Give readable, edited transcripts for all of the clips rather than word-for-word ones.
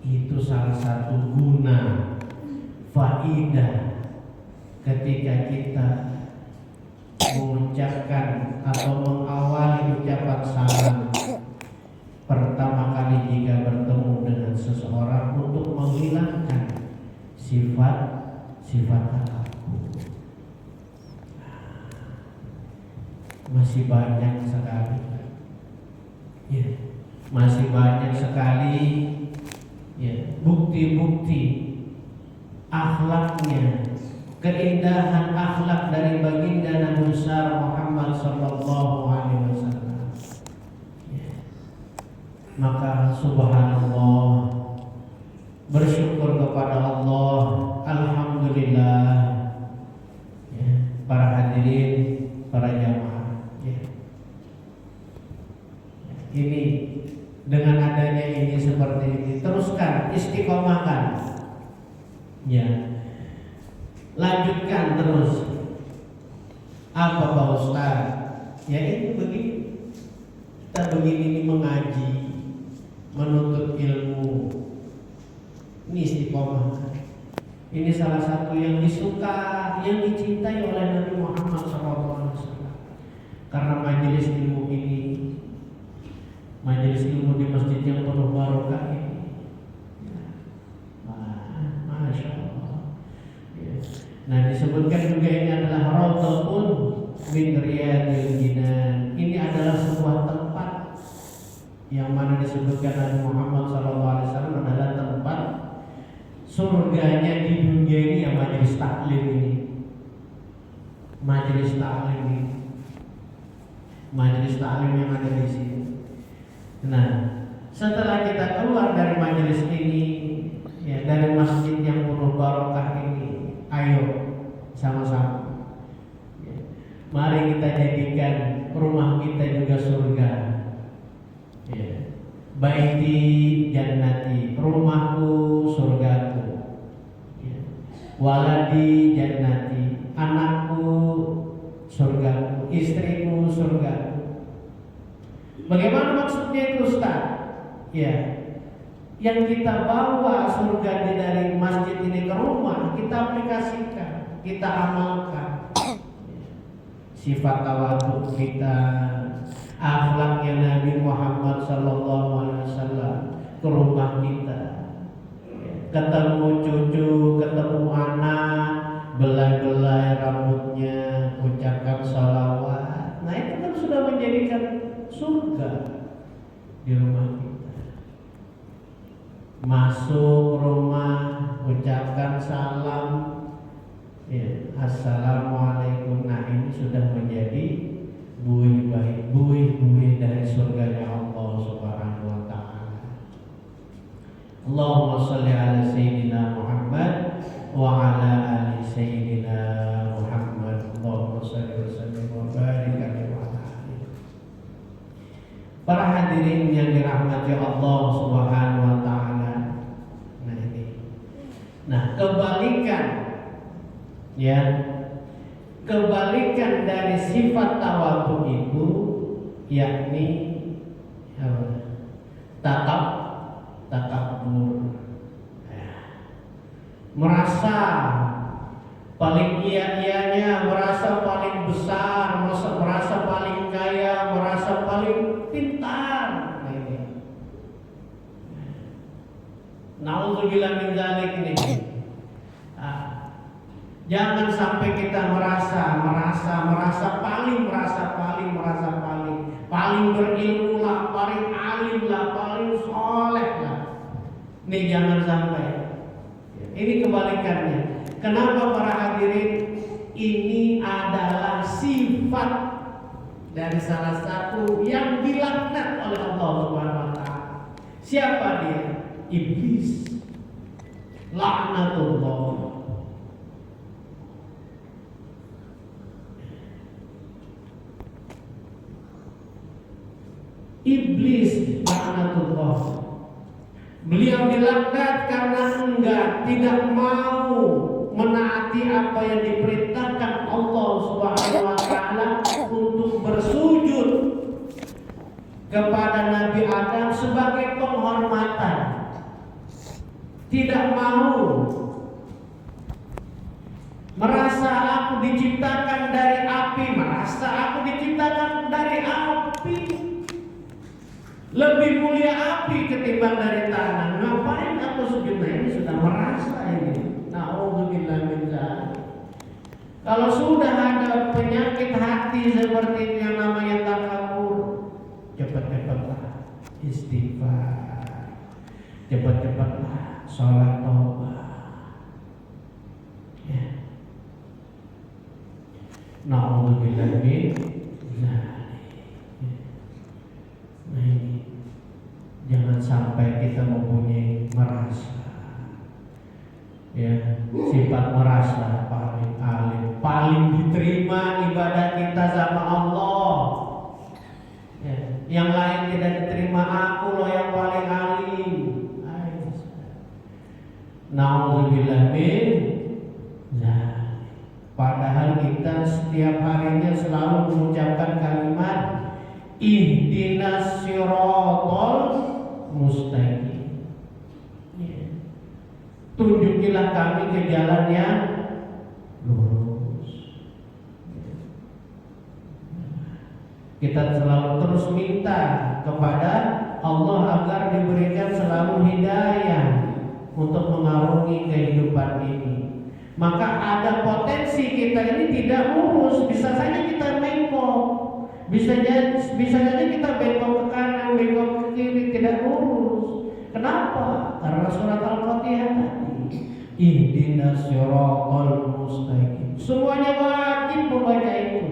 Itu salah satu guna faidah ketika kita mengucapkan atau mengawali ucapan salam pertama kali jika bertemu dengan seseorang, untuk menghilangkan sifat takabur. Masih banyak sekali, ya, masih banyak sekali, ya, bukti-bukti akhlaknya, keindahan akhlak dari baginda Nabi besar Muhammad sallallahu alaihi wasallam. Maka subhanallah, bersyukur kepada Allah, alhamdulillah, ya, para hadirin, para jamaah, ya. Ini dengan adanya ini seperti ini, teruskan, istiqomahkan, ya, lanjutkan terus. Apa Pak Ustaz? Ya ini begini, kita begini mengaji, menuntut ilmu, ini istiqomah. Ini salah satu yang disuka, yang dicintai oleh Nabi Muhammad SAW. Karena majelis ilmu ini, majelis ilmu di masjid yang penuh barokah ini, Masya Allah. Nah, disebutkan juga ini adalah Raudhatun min Riyadil Jinan. Ini adalah sebuah tempat yang mana disebutkan Nabi Muhammad SAW adalah tempat surganya di dunia ini, yang majelis taklim ini, majelis taklim ini, majelis taklim yang ada di sini. Nah, setelah kita keluar dari majelis ini, ya, dari masjid yang penuh barokah ini, ayo sama-sama, ya, mari kita jadikan rumah kita juga surga. Ya. Baiti jannati, rumahku surgaku, ya. Waladi jannati, anakku surgaku, istriku surgaku. Bagaimana maksudnya itu Ustaz? Ya, yang kita bawa surga dari masjid ini ke rumah, kita aplikasikan, kita amalkan, ya. Sifat tawadhu kita, akhlaknya Nabi Muhammad SAW ke rumah kita, ketemu cucu, ketemu anak, belai-belai rambutnya, ucapkan salawat. Nah, itu kan sudah menjadikan surga di rumah kita. Masuk rumah, ucapkan salam, ya, assalamualaikum. Nah, ini sudah menjadi buih dari surganya Allah Subhanahu wa ta'ala. Allahumma shalli ala sayyidina Muhammad wa ala ali sayyidina Muhammad. Allahumma shalli wa sallim wa barik alaihi wa ala. Para hadirin yang dirahmati Allah Subhanahu wa ta'ala. Nah, ini. Nah, kebalikan, ya, kebalikan dari sifat tawadhu itu, yakni takabur, merasa paling iya-iyanya, merasa paling besar, merasa paling kaya, merasa paling pintar. Nah, ini. Nauzubillah min dzalik ini. Jangan sampai kita merasa paling berilmu lah, paling alim lah, paling soleh lah. Ini jangan sampai. Ini kebalikannya. Kenapa para hadirin? Ini adalah sifat dari salah satu yang dilaknat oleh Allah Subhanahu wa ta'ala. Siapa dia? Iblis. Laknatullah. Iblis laknatullah. Beliau dilaknat karena tidak mau menaati apa yang diperintahkan Allah Subhanahu wa ta'ala untuk bersujud kepada Nabi Adam sebagai penghormatan. tidak mau merasa aku diciptakan dari api, merasa aku diciptakan dari api. Lebih mulia api ketimbang dari tanah. Ngapain aku sujud? Nah, ini sudah merasa ini. Na'udzubillah min dzalik. Kalau sudah ada penyakit hati seperti itu yang namanya takabur, cepat-cepatlah istighfar, cepat-cepatlah sholat taubat. Ya. Na'udzubillah min dzalik. Nah ini, jangan sampai kita mempunyai merasa, ya, sifat merasa paling alim, paling diterima ibadah kita sama Allah. Ya, yang lain tidak diterima, aku loh yang paling alim. Na'udzubillah min dzalik. Padahal kita setiap harinya selalu mengucapkan kalimat ihdinas siratal mustaqim. Tunjukilah kami ke jalan yang lurus. Kita selalu terus minta kepada Allah agar diberikan selalu hidayah untuk mengarungi kehidupan ini. Maka ada potensi kita ini tidak lurus, bisa saja kita bengkok. Bisa jadi kita bengkok ke kanan, bengkok ke kiri, tidak lurus. Kenapa? Karena surat Al-Fatihah tadi, ihdinas siratal mustaqim. Semuanya wajib membaca itu.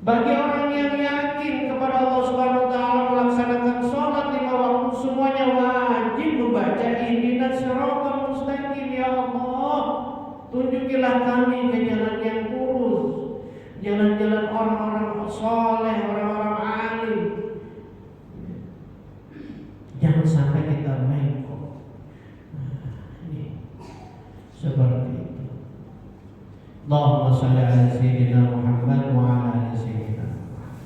Bagi orang yang yakin kepada Allah Subhanahu wa taala, melaksanakan sholat 5 waktu, semuanya wajib membaca ihdinas siratal mustaqim. Ya Allah, tunjukilah kami ke jalan yang lurus, jalan-jalan orang-orang soleh, orang-orang alim. Jangan sampai kita bengkok. Seperti itu. Allahumma shalli ala sayyidina Muhammad wa ala ali sayyidina Muhammad.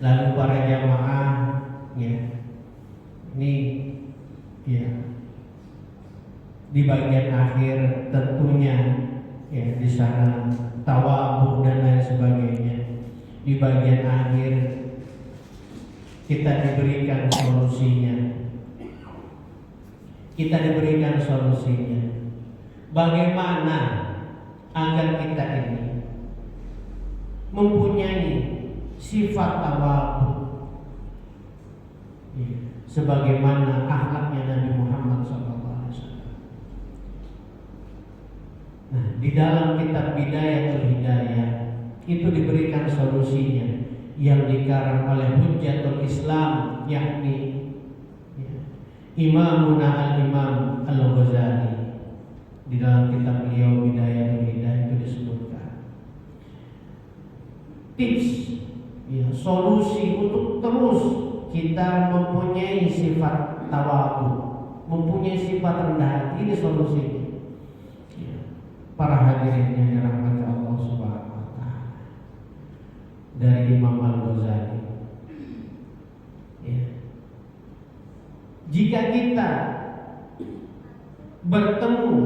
Lalu para jamaah, ya, ini ya, di bagian akhir tentunya ya di sana tawadhu dan lain sebagainya. Di bagian akhir kita diberikan solusinya. Kita diberikan solusinya. Bagaimana agar kita ini mempunyai sifat tawadhu, ya, sebagaimana akhlaknya Nabi Muhammad SAW. Nah, di dalam kitab Bidayatul Hidayah itu diberikan solusinya yang dikarang oleh Hujjatul Islam, yakni Imamuna al-Imam Al-Ghazali. Di dalam kitab beliau Bidayatul Hidayah itu disebutkan tips, ya, solusi untuk terus kita mempunyai sifat tawadhu, mempunyai sifat rendah hati. Ini solusinya. Para hadirin yang dirahmati Allah Subhanahu wa taala, dari Imam Al-Ghazali, ya. Jika kita bertemu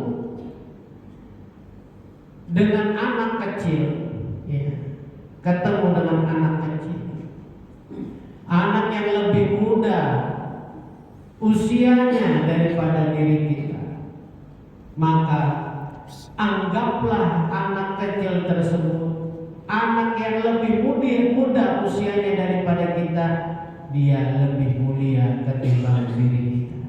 dengan anak kecil, ya, ketemu dengan anak kecil, anak yang lebih muda usianya daripada diri kita, maka anggaplah anak kecil tersebut, anak yang lebih muda usianya daripada kita, dia lebih mulia ketimbang diri kita.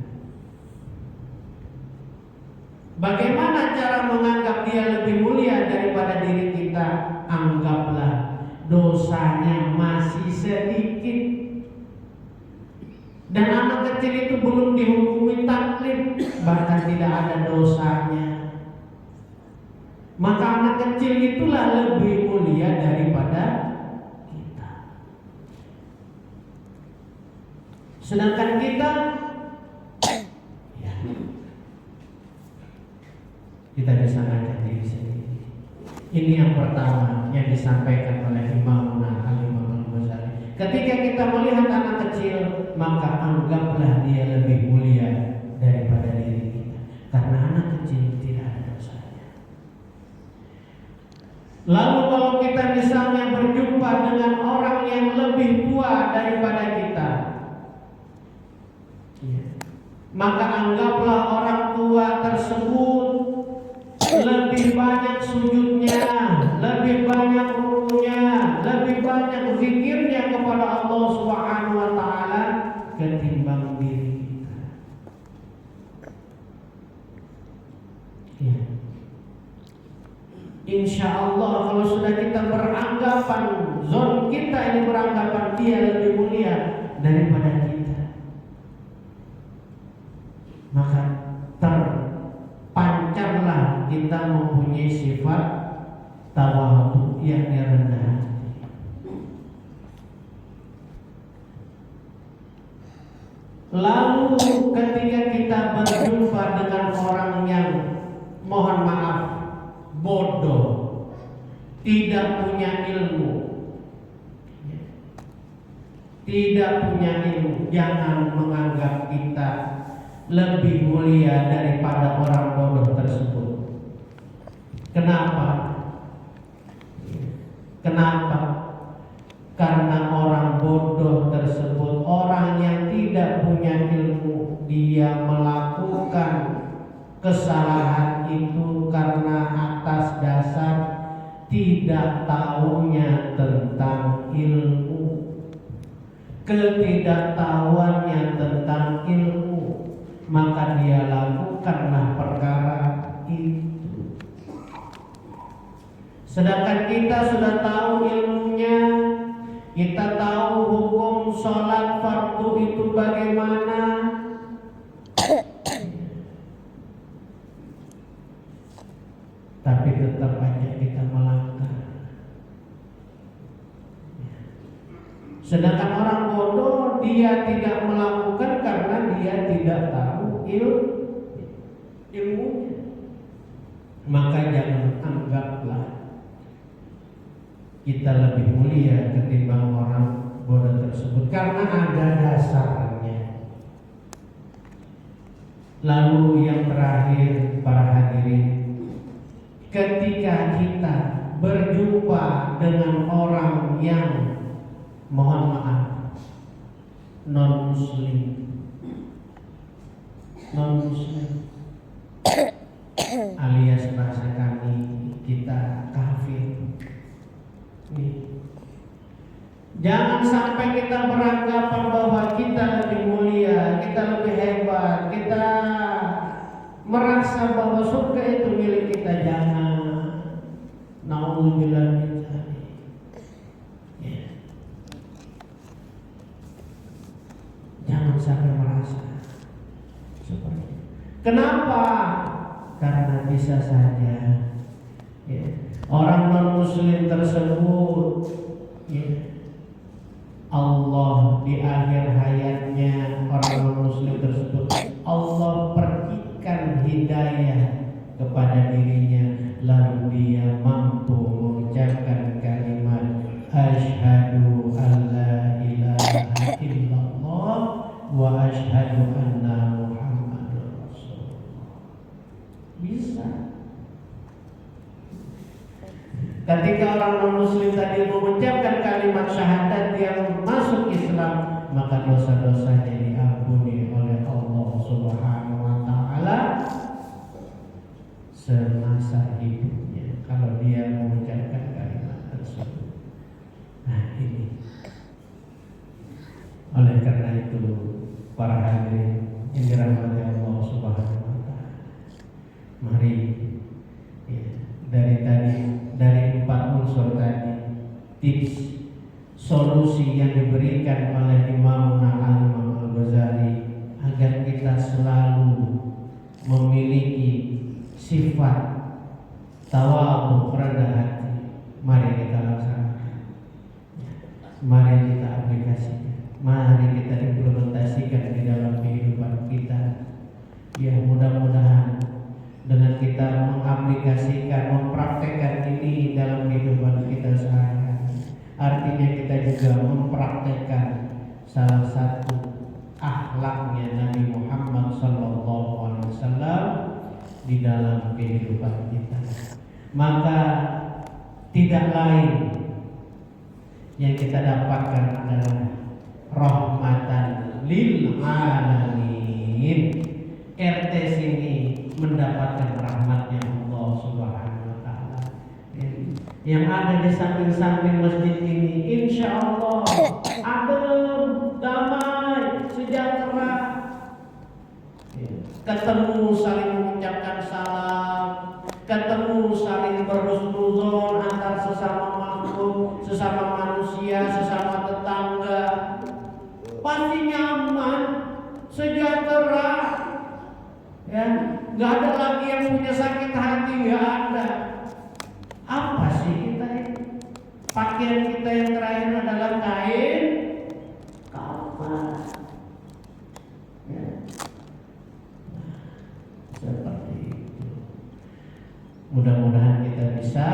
Bagaimana cara menganggap dia lebih mulia daripada diri kita? Anggaplah dosanya masih sedikit, dan anak kecil itu belum dihukumi taklif, bahkan tidak ada dosanya. Maka anak kecil itulah lebih mulia daripada kita. Sedangkan kita, ya, kita bisa ngajak diri sendiri. Ini yang pertama yang disampaikan oleh Imam Al-Imam Al-Ghazali. Ketika kita melihat anak kecil, maka anggaplah dia lebih mulia daripada diri Lalu kalau kita misalnya berjumpa dengan orang yang lebih tua daripada kita, maka anggaplah orang tua tersebut lebih banyak sujudnya, lebih banyak rukunya, lebih banyak zikirnya kepada Allah Subhanahu wa taala ketimbang diri kita. Ya. Insya Allah kalau sudah kita beranggapan, zon kita ini beranggapan dia lebih mulia daripada kita, maka terpancarlah kita mempunyai sifat tawadhu, yakni rendah hati. Lalu ketika kita berjumpa dengan orang yang mohon maaf bodoh, tidak punya ilmu, jangan menganggap kita lebih mulia daripada orang bodoh tersebut. Kenapa? Karena orang bodoh tersebut, orang yang tidak punya ilmu, dia melakukan kesalahan itu karena atas dasar tidak tahunya tentang ilmu, ketidaktahuannya tentang ilmu, maka dia lakukanlah perkara itu. Sedangkan kita sudah tahu ilmunya, kita tahu hukum sholat fardu itu bagaimana, tapi tetap aja kita melanggar. Sedangkan orang bodoh, dia tidak melakukan karena dia tidak tahu ilmunya. Maka jangan anggaplah kita lebih mulia ketimbang orang bodoh tersebut, karena ada dasarnya. Lalu yang terakhir, para hadirin, ketika kita berjumpa dengan orang yang mohon maaf non muslim alias bahasa kami kita kafir, jangan sampai kita beranggapan bahwa kita lebih mulia, kita lebih hebat, kita merasa bahwa surga itu milik kita. Jangan. Nauzubillah min dzalik. Jangan sampai merasa seperti itu. Kenapa? Karena bisa saja orang non muslim tersebut Allah di akhir hayatnya, orang non muslim tersebut Allah percikan hidayah kepada dirinya, lalu dia mampu mengucapkan kalimat asyhadu alla ilaha illallah wa asyhadu anna muhammadar rasulullah. Bisa. Ketika orang non-muslim tadi mengucapkan kalimat syahadat, dia masuk Islam, maka dosa-dosanya diampuni oleh Allah Subhanahu wa taala semasa hidupnya kalau dia mengucapkan kalimat tersebut. Nah, ini. Oleh karena itu, para hadirin yang dirahmati Allah Subhanahu wa taala, mari dari 4 unsur tadi, tips solusi yang diberikan oleh Imam Al-Ghazali agar kita selalu memiliki sifat tawadhu, rendah hati, mari kita laksanakan, mari kita aplikasikan, mari kita implementasikan di dalam kehidupan kita. Ya, mudah-mudahan dengan kita mengaplikasikan, mempraktekkan ini dalam kehidupan kita sehari-hari, artinya kita juga mempraktekkan salah satu akhlaknya Nabi Muhammad SAW di dalam kehidupan kita. Maka tidak lain yang kita dapatkan adalah rahmatan lil alamin. RT sini mendapatkan rahmatnya Allah Subhanahu wa taala. Yang ada di samping-samping masjid ini insya Allah adem, damai, sejahtera. Ketemu saling mengucapkan salam, ketemu saling berhusnuzon antar sesama makhluk, sesama manusia, sesama tetangga. Pasti nyaman, sejahtera. Ya, nggak ada lagi yang punya sakit hati, nggak ada. Apa sih kita ini? Pakaian kita yang terakhir adalah kain kafan. Ya. Seperti itu. Mudah-mudahan kita bisa